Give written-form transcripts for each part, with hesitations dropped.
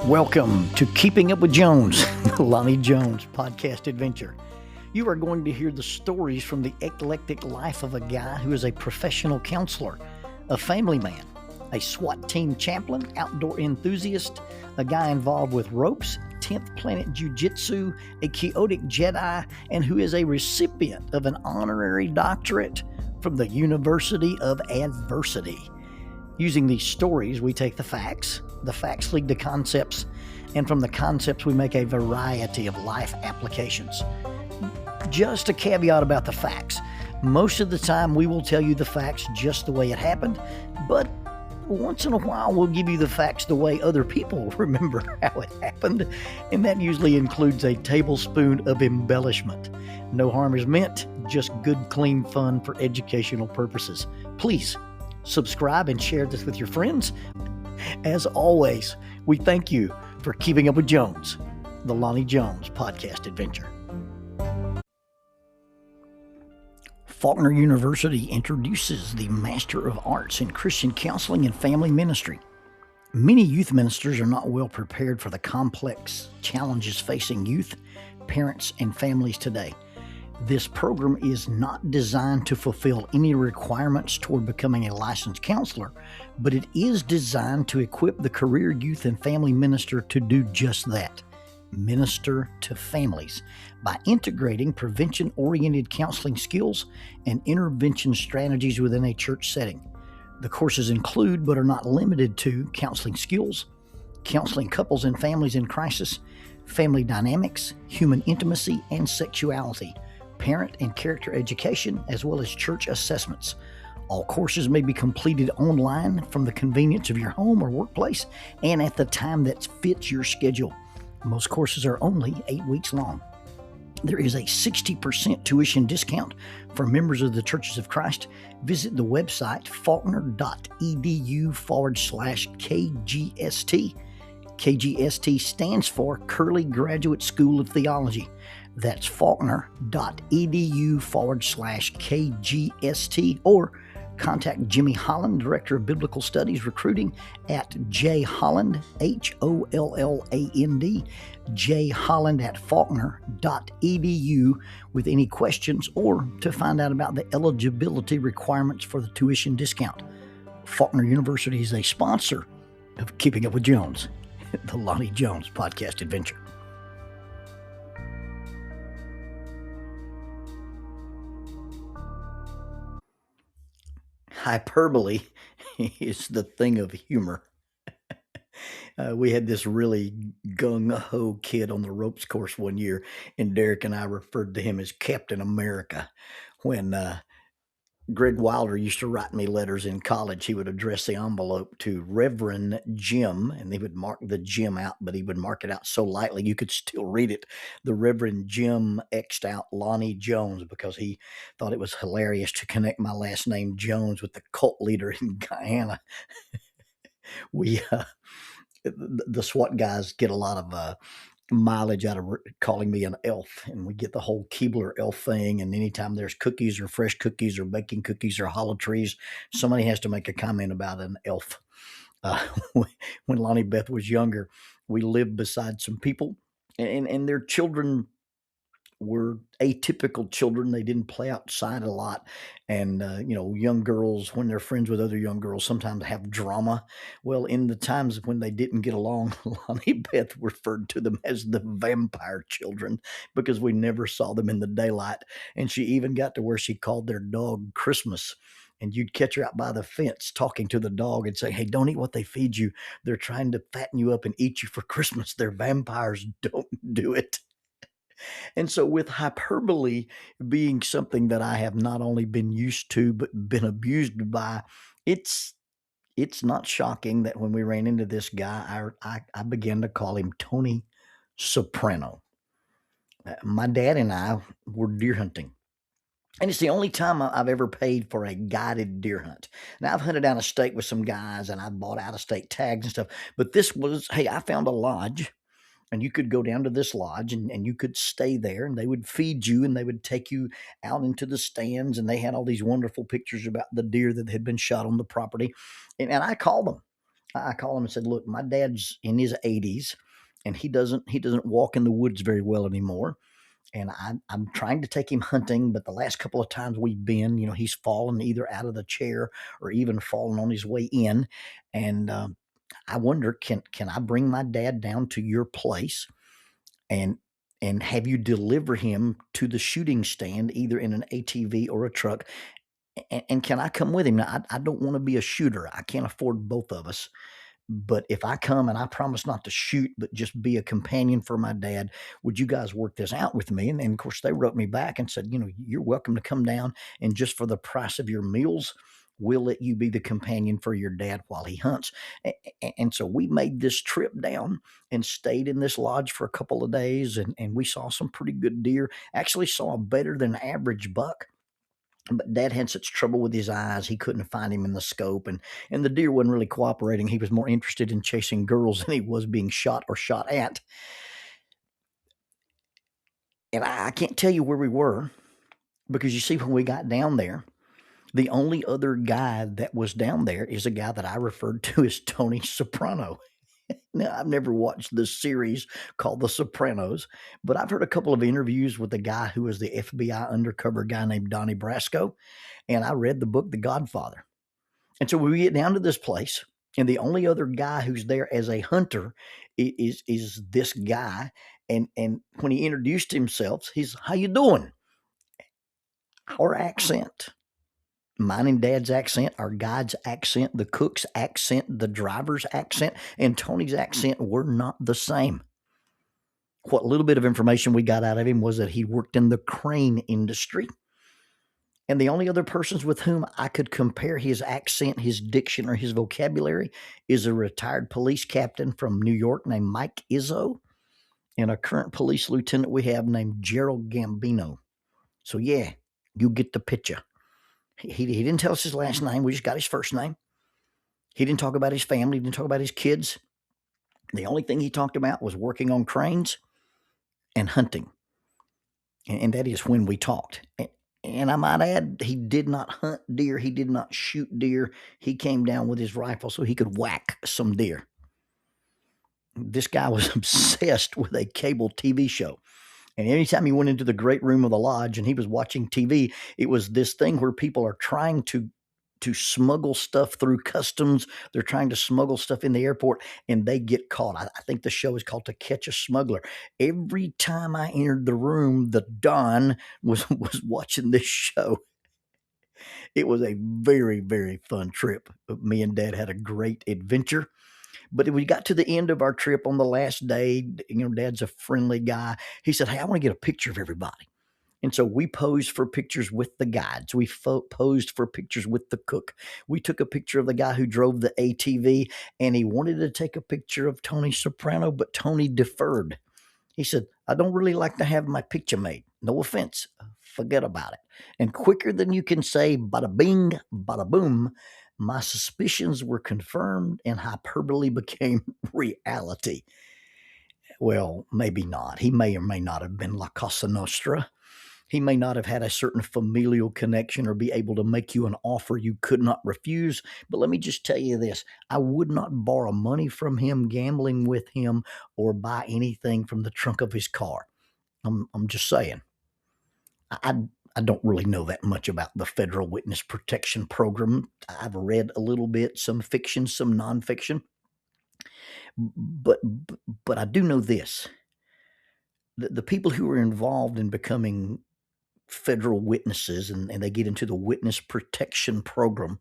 Welcome to Keeping Up with Jones, the Lonnie Jones podcast adventure. You are going to hear the stories from the eclectic life of a guy who is a professional counselor, a family man, a SWAT team chaplain, outdoor enthusiast, a guy involved with ropes, 10th Planet Jiu-Jitsu, a chaotic Jedi, and who is a recipient of an honorary doctorate from the University of Adversity. Using these stories, we take the facts lead to concepts, and from the concepts we make a variety of life applications. Just a caveat about the facts. Most of the time we will tell you the facts just the way it happened, but once in a while we'll give you the facts the way other people remember how it happened, and that usually includes a tablespoon of embellishment. No harm is meant, just good, clean fun for educational purposes. Please subscribe and share this with your friends. As always, we thank you for keeping up with Jones, the Lonnie Jones podcast adventure. Faulkner University introduces the Master of Arts in Christian Counseling and Family Ministry. Many youth ministers are not well prepared for the complex challenges facing youth, parents, and families today. This program is not designed to fulfill any requirements toward becoming a licensed counselor, but it is designed to equip the career youth and family minister to do just that, minister to families, by integrating prevention-oriented counseling skills and intervention strategies within a church setting. The courses include, but are not limited to, counseling skills, counseling couples and families in crisis, family dynamics, human intimacy and sexuality, parent and character education, as well as church assessments. All courses may be completed online from the convenience of your home or workplace and at the time that fits your schedule. Most courses are only 8 weeks long. There is a 60% tuition discount for members of the Churches of Christ. Visit the website faulkner.edu/KGST. KGST stands for Curley Graduate School of Theology. That's faulkner.edu/KGST, or contact Jimmy Holland, Director of Biblical Studies Recruiting, at jholland, HOLLAND, jholland@faulkner.edu with any questions or to find out about the eligibility requirements for the tuition discount. Faulkner University is a sponsor of Keeping Up with Jones, the Lonnie Jones podcast adventure. Hyperbole is the thing of humor. We had this really gung-ho kid on the ropes course one year, and Derek and I referred to him as Captain America. When Greg Wilder used to write me letters in college, he would address the envelope to Reverend Jim, and he would mark the Jim out, but he would mark it out so lightly you could still read it. The Reverend Jim X'd out Lonnie Jones because he thought it was hilarious to connect my last name Jones with the cult leader in Guyana. The SWAT guys get a lot of mileage out of calling me an elf, and we get the whole Keebler elf thing, and anytime there's cookies or fresh cookies or baking cookies or hollow trees, somebody has to make a comment about an elf. When Lonnie Beth was younger, we lived beside some people, and their children were atypical children. They didn't play outside a lot. And, young girls, when they're friends with other young girls, sometimes have drama. Well, in the times when they didn't get along, Lonnie Beth referred to them as the vampire children because we never saw them in the daylight. And she even got to where she called their dog Christmas. And you'd catch her out by the fence talking to the dog and say, "Hey, don't eat what they feed you. They're trying to fatten you up and eat you for Christmas. They're vampires. Don't do it." And so, with hyperbole being something that I have not only been used to, but been abused by, it's not shocking that when we ran into this guy, I began to call him Tony Soprano. My dad and I were deer hunting. And it's the only time I've ever paid for a guided deer hunt. Now, I've hunted out of state with some guys, and I've bought out of state tags and stuff. But this was, hey, I found a lodge. And you could go down to this lodge and you could stay there, and they would feed you and they would take you out into the stands, and they had all these wonderful pictures about the deer that had been shot on the property. And I called them. I called him and said, "Look, my dad's in his 80s, and he doesn't walk in the woods very well anymore. And I'm trying to take him hunting, but the last couple of times we've been, he's fallen either out of the chair or even fallen on his way in. And I wonder, can I bring my dad down to your place and have you deliver him to the shooting stand, either in an ATV or a truck? And can I come with him? Now, I don't want to be a shooter. I can't afford both of us. But if I come and I promise not to shoot, but just be a companion for my dad, would you guys work this out with me?" And of course, they wrote me back and said, "You're welcome to come down, and just for the price of your meals, we'll let you be the companion for your dad while he hunts." And so we made this trip down and stayed in this lodge for a couple of days, and we saw some pretty good deer. Actually saw a better than average buck. But dad had such trouble with his eyes, he couldn't find him in the scope, and the deer wasn't really cooperating. He was more interested in chasing girls than he was being shot or shot at. And I can't tell you where we were, because you see, when we got down there, the only other guy that was down there is a guy that I referred to as Tony Soprano. Now, I've never watched this series called The Sopranos, but I've heard a couple of interviews with the guy who was the FBI undercover guy named Donnie Brasco, and I read the book The Godfather. And so we get down to this place, and the only other guy who's there as a hunter is this guy. And when he introduced himself, he's, "How you doing?" Our accent, mine and Dad's accent, our guide's accent, the cook's accent, the driver's accent, and Tony's accent were not the same. What little bit of information we got out of him was that he worked in the crane industry. And the only other persons with whom I could compare his accent, his diction, or his vocabulary is a retired police captain from New York named Mike Izzo, and a current police lieutenant we have named Gerald Gambino. So yeah, you get the picture. He didn't tell us his last name. We just got his first name. He didn't talk about his family. He didn't talk about his kids. The only thing he talked about was working on cranes and hunting. And that is when we talked. And I might add, he did not hunt deer. He did not shoot deer. He came down with his rifle so he could whack some deer. This guy was obsessed with a cable TV show. And anytime he went into the great room of the lodge and he was watching TV, it was this thing where people are trying to smuggle stuff through customs. They're trying to smuggle stuff in the airport, and they get caught. I think the show is called To Catch a Smuggler. Every time I entered the room, the Don was watching this show. It was a very, very fun trip. Me and Dad had a great adventure. But we got to the end of our trip on the last day. Dad's a friendly guy. He said, "Hey, I want to get a picture of everybody." And so we posed for pictures with the guides. We posed for pictures with the cook. We took a picture of the guy who drove the ATV, and he wanted to take a picture of Tony Soprano, but Tony deferred. He said, "I don't really like to have my picture made. No offense. Forget about it." And quicker than you can say bada bing, bada boom, my suspicions were confirmed and hyperbole became reality. Well, maybe not. He may or may not have been La Cosa Nostra. He may not have had a certain familial connection or be able to make you an offer you could not refuse. But let me just tell you this. I would not borrow money from him, gambling with him, or buy anything from the trunk of his car. I'm just saying. I don't really know that much about the Federal Witness Protection Program. I've read a little bit, some fiction, some nonfiction. But I do know this. The people who are involved in becoming federal witnesses and they get into the witness protection program,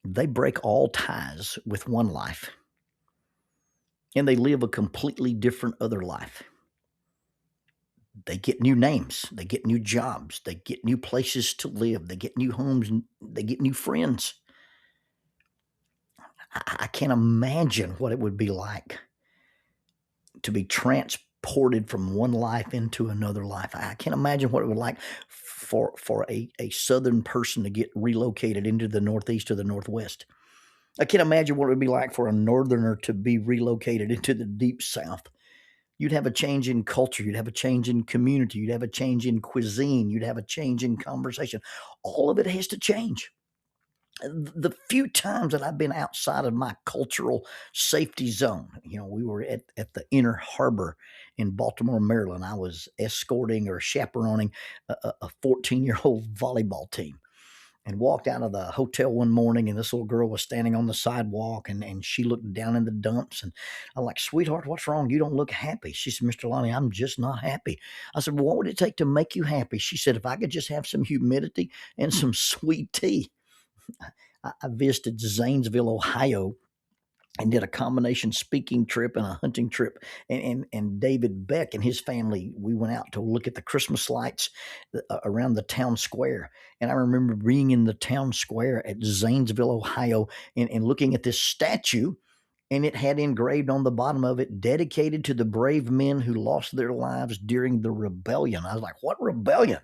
they break all ties with one life and they live a completely different other life. They get new names, they get new jobs, they get new places to live, they get new homes, and they get new friends. I can't imagine what it would be like to be transported from one life into another life. I can't imagine what it would like for a southern person to get relocated into the Northeast or the Northwest. I can't imagine what it would be like for a northerner to be relocated into the deep South. You'd have a change in culture. You'd have a change in community. You'd have a change in cuisine. You'd have a change in conversation. All of it has to change. The few times that I've been outside of my cultural safety zone, we were at the Inner Harbor in Baltimore, Maryland. I was escorting or chaperoning a 14-year-old volleyball team, and walked out of the hotel one morning, and this little girl was standing on the sidewalk, and she looked down in the dumps, and I'm like, "Sweetheart, what's wrong? You don't look happy." She said, "Mr. Lonnie, I'm just not happy." I said, "Well, what would it take to make you happy?" She said, "If I could just have some humidity and some sweet tea." I visited Zanesville, Ohio, and did a combination speaking trip and a hunting trip. And David Beck and his family, we went out to look at the Christmas lights around the town square. And I remember being in the town square at Zanesville, Ohio, and looking at this statue, and it had engraved on the bottom of it, "Dedicated to the brave men who lost their lives during the rebellion." I was like, "What rebellion?"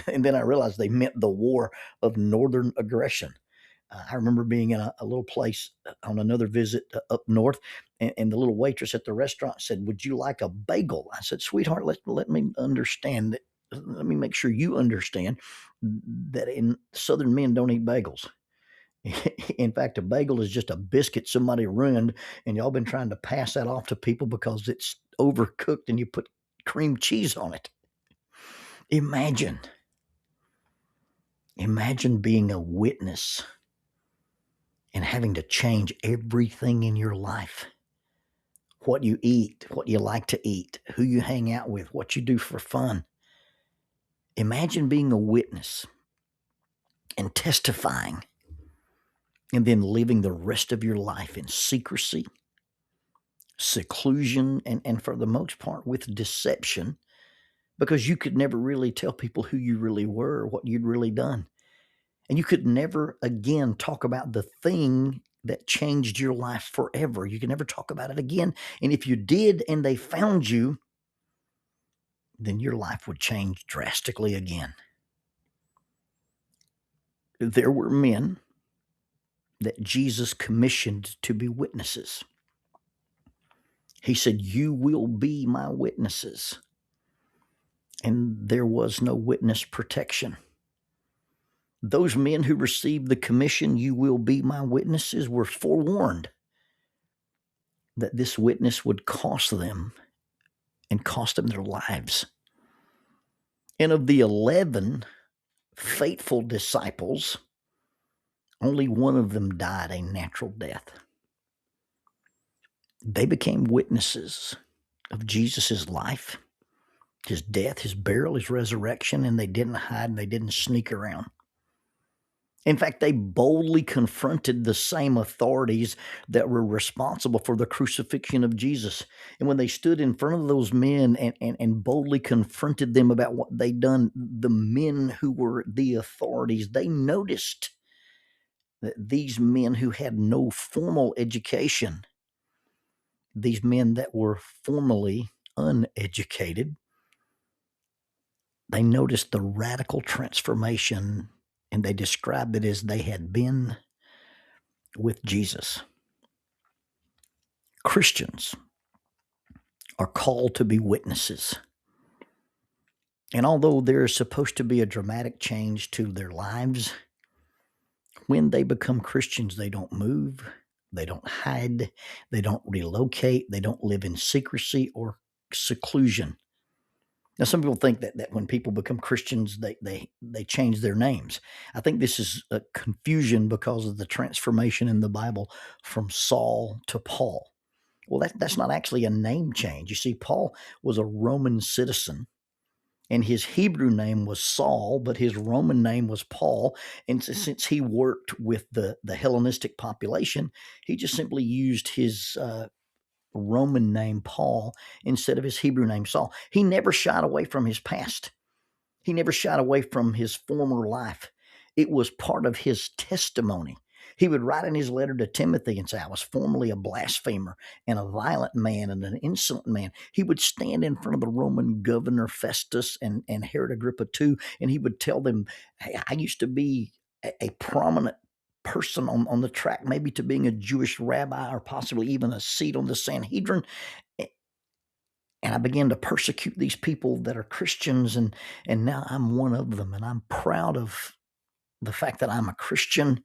And then I realized they meant the war of Northern aggression. I remember being in a little place on another visit up north, and the little waitress at the restaurant said, "Would you like a bagel?" I said, "Sweetheart, let me understand that. Let me make sure you understand that in Southern men don't eat bagels. In fact, a bagel is just a biscuit somebody ruined, and y'all been trying to pass that off to people because it's overcooked and you put cream cheese on it." Imagine being a witness and having to change everything in your life. What you eat, what you like to eat, who you hang out with, what you do for fun. Imagine being a witness and testifying, and then living the rest of your life in secrecy, seclusion, and for the most part with deception, because you could never really tell people who you really were or what you'd really done. And you could never again talk about the thing that changed your life forever. You can never talk about it again. And if you did and they found you, then your life would change drastically again. There were men that Jesus commissioned to be witnesses. He said, "You will be my witnesses." And there was no witness protection. Those men who received the commission, "You will be my witnesses," were forewarned that this witness would cost them and cost them their lives. And of the 11 faithful disciples, only one of them died a natural death. They became witnesses of Jesus' life, his death, his burial, his resurrection, and they didn't hide and they didn't sneak around. In fact, they boldly confronted the same authorities that were responsible for the crucifixion of Jesus. And when they stood in front of those men and boldly confronted them about what they'd done, the men who were the authorities, they noticed that these men who had no formal education, these men that were formally uneducated, they noticed the radical transformation, and they described it as they had been with Jesus. Christians are called to be witnesses. And although there is supposed to be a dramatic change to their lives, when they become Christians, they don't move, they don't hide, they don't relocate, they don't live in secrecy or seclusion. Now, some people think that when people become Christians, they change their names. I think this is a confusion because of the transformation in the Bible from Saul to Paul. Well, that's not actually a name change. You see, Paul was a Roman citizen, and his Hebrew name was Saul, but his Roman name was Paul. And since he worked with the Hellenistic population, he just simply used his Roman name Paul instead of his Hebrew name Saul. He never shied away from his past. He never shied away from his former life. It was part of his testimony. He would write in his letter to Timothy and say, "I was formerly a blasphemer and a violent man and an insolent man." He would stand in front of the Roman governor Festus and Herod Agrippa too, and he would tell them, "Hey, I used to be a prominent person on the track, maybe to being a Jewish rabbi or possibly even a seat on the Sanhedrin. And I began to persecute these people that are Christians, and now I'm one of them, and I'm proud of the fact that I'm a Christian,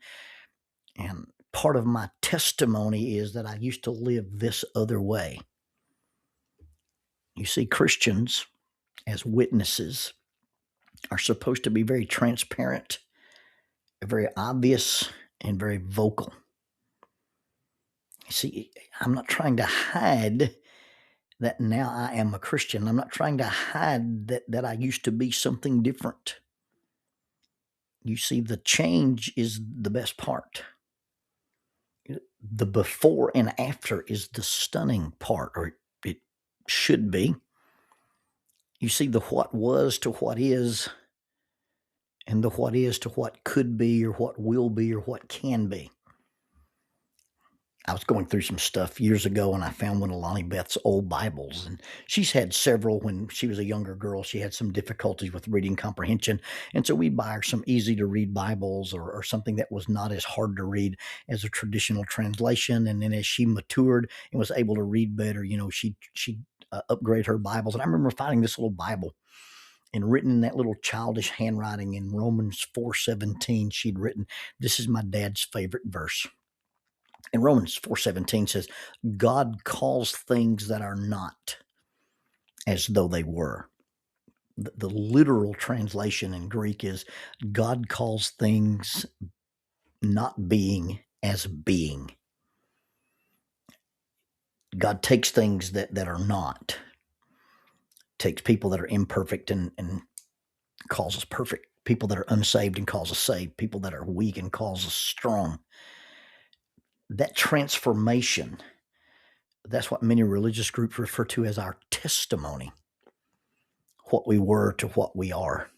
And part of my testimony is that I used to live this other way. You see, Christians, as witnesses, are supposed to be very transparent, very obvious, and very vocal. You see, I'm not trying to hide that now I am a Christian. I'm not trying to hide that I used to be something different. You see, the change is the best part. The before and after is the stunning part, or it should be. You see, the what was to what is, and the what is to what could be, or what will be, or what can be. I was going through some stuff years ago, and I found one of Lonnie Beth's old Bibles, and she's had several when she was a younger girl. She had some difficulties with reading comprehension, and so we'd buy her some easy-to-read Bibles or something that was not as hard to read as a traditional translation. And then as she matured and was able to read better, she'd upgrade her Bibles. And I remember finding this little Bible, and written in that little childish handwriting in Romans 4:17, she'd written, "This is my dad's favorite verse." And Romans 4:17 says, God calls things that are not as though they were. The literal translation in Greek is, God calls things not being as being. God takes things that are not, takes people that are imperfect and calls us perfect, people that are unsaved and calls us saved, people that are weak and calls us strong. That transformation, that's what many religious groups refer to as our testimony. What we were to what we are,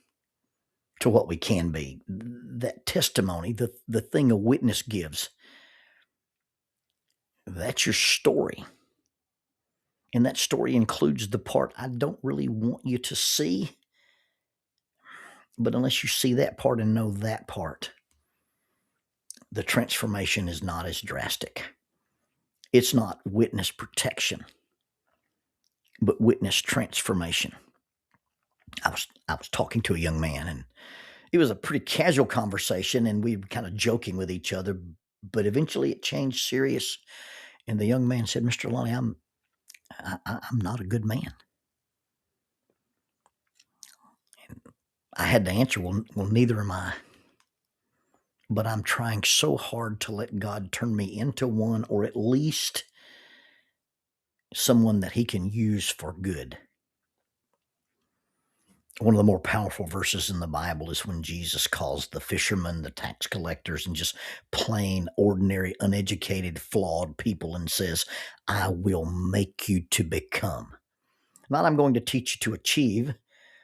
to what we can be. That testimony, the thing a witness gives, that's your story. And that story includes the part I don't really want you to see. But unless you see that part and know that part, the transformation is not as drastic. It's not witness protection, but witness transformation. I was talking to a young man, and it was a pretty casual conversation, and we were kind of joking with each other, but eventually it changed serious. And the young man said, "Mr. Lonnie, I'm not a good man." And I had to answer, well, neither am I. But I'm trying so hard to let God turn me into one, or at least someone that he can use for good. One of the more powerful verses in the Bible is when Jesus calls the fishermen, the tax collectors, and just plain, ordinary, uneducated, flawed people and says, I will make you to become. Not I'm going to teach you to achieve.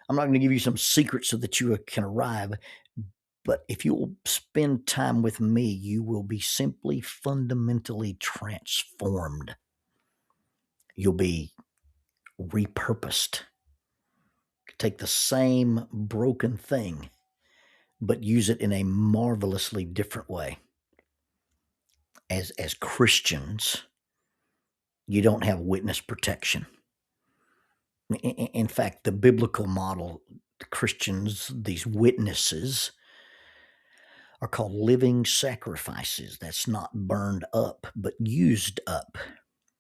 I'm not going to give you some secrets so that you can arrive. But if you will spend time with me, you will be simply fundamentally transformed. You'll be repurposed. Take the same broken thing, but use it in a marvelously different way. As Christians, you don't have witness protection. In fact, the biblical model, Christians, these witnesses, are called living sacrifices. That's not burned up, but used up.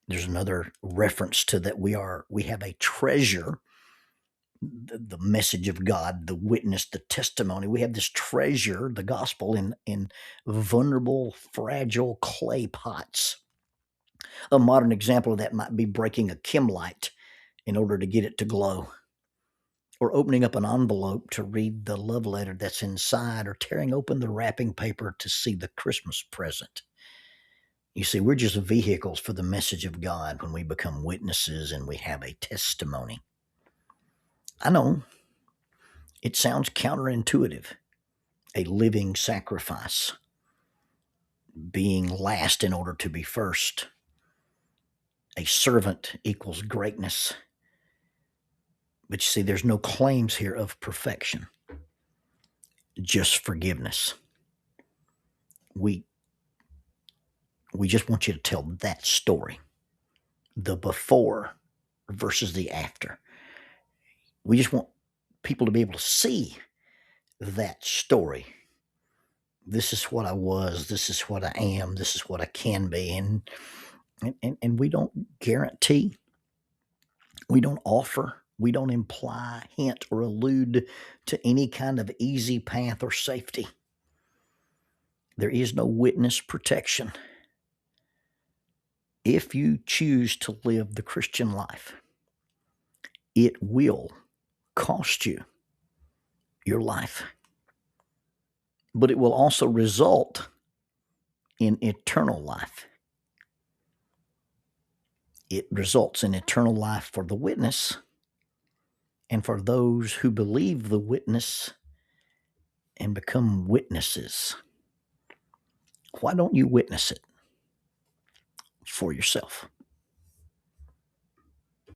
There's another reference to that. We have a treasure, the message of God, the witness, the testimony. We have this treasure, the gospel, in vulnerable, fragile clay pots. A modern example of that might be breaking a Kim light in order to get it to glow, or opening up an envelope to read the love letter that's inside, or tearing open the wrapping paper to see the Christmas present. You see, we're just vehicles for the message of God when we become witnesses and we have a testimony. I know it sounds counterintuitive, a living sacrifice, being last in order to be first. A servant equals greatness. But you see, there's no claims here of perfection, just forgiveness. We just want you to tell that story, the before versus the after. We just want people to be able to see that story, This is what I was. This is what I am. This is what I can be. And we don't guarantee, we don't offer, we don't imply, hint, or allude to any kind of easy path or safety. There is no witness protection. If you choose to live the Christian life, it will cost you your life, but it will also result in eternal life. It results in eternal life for the witness and for those who believe the witness and become witnesses. Why don't you witness it for yourself?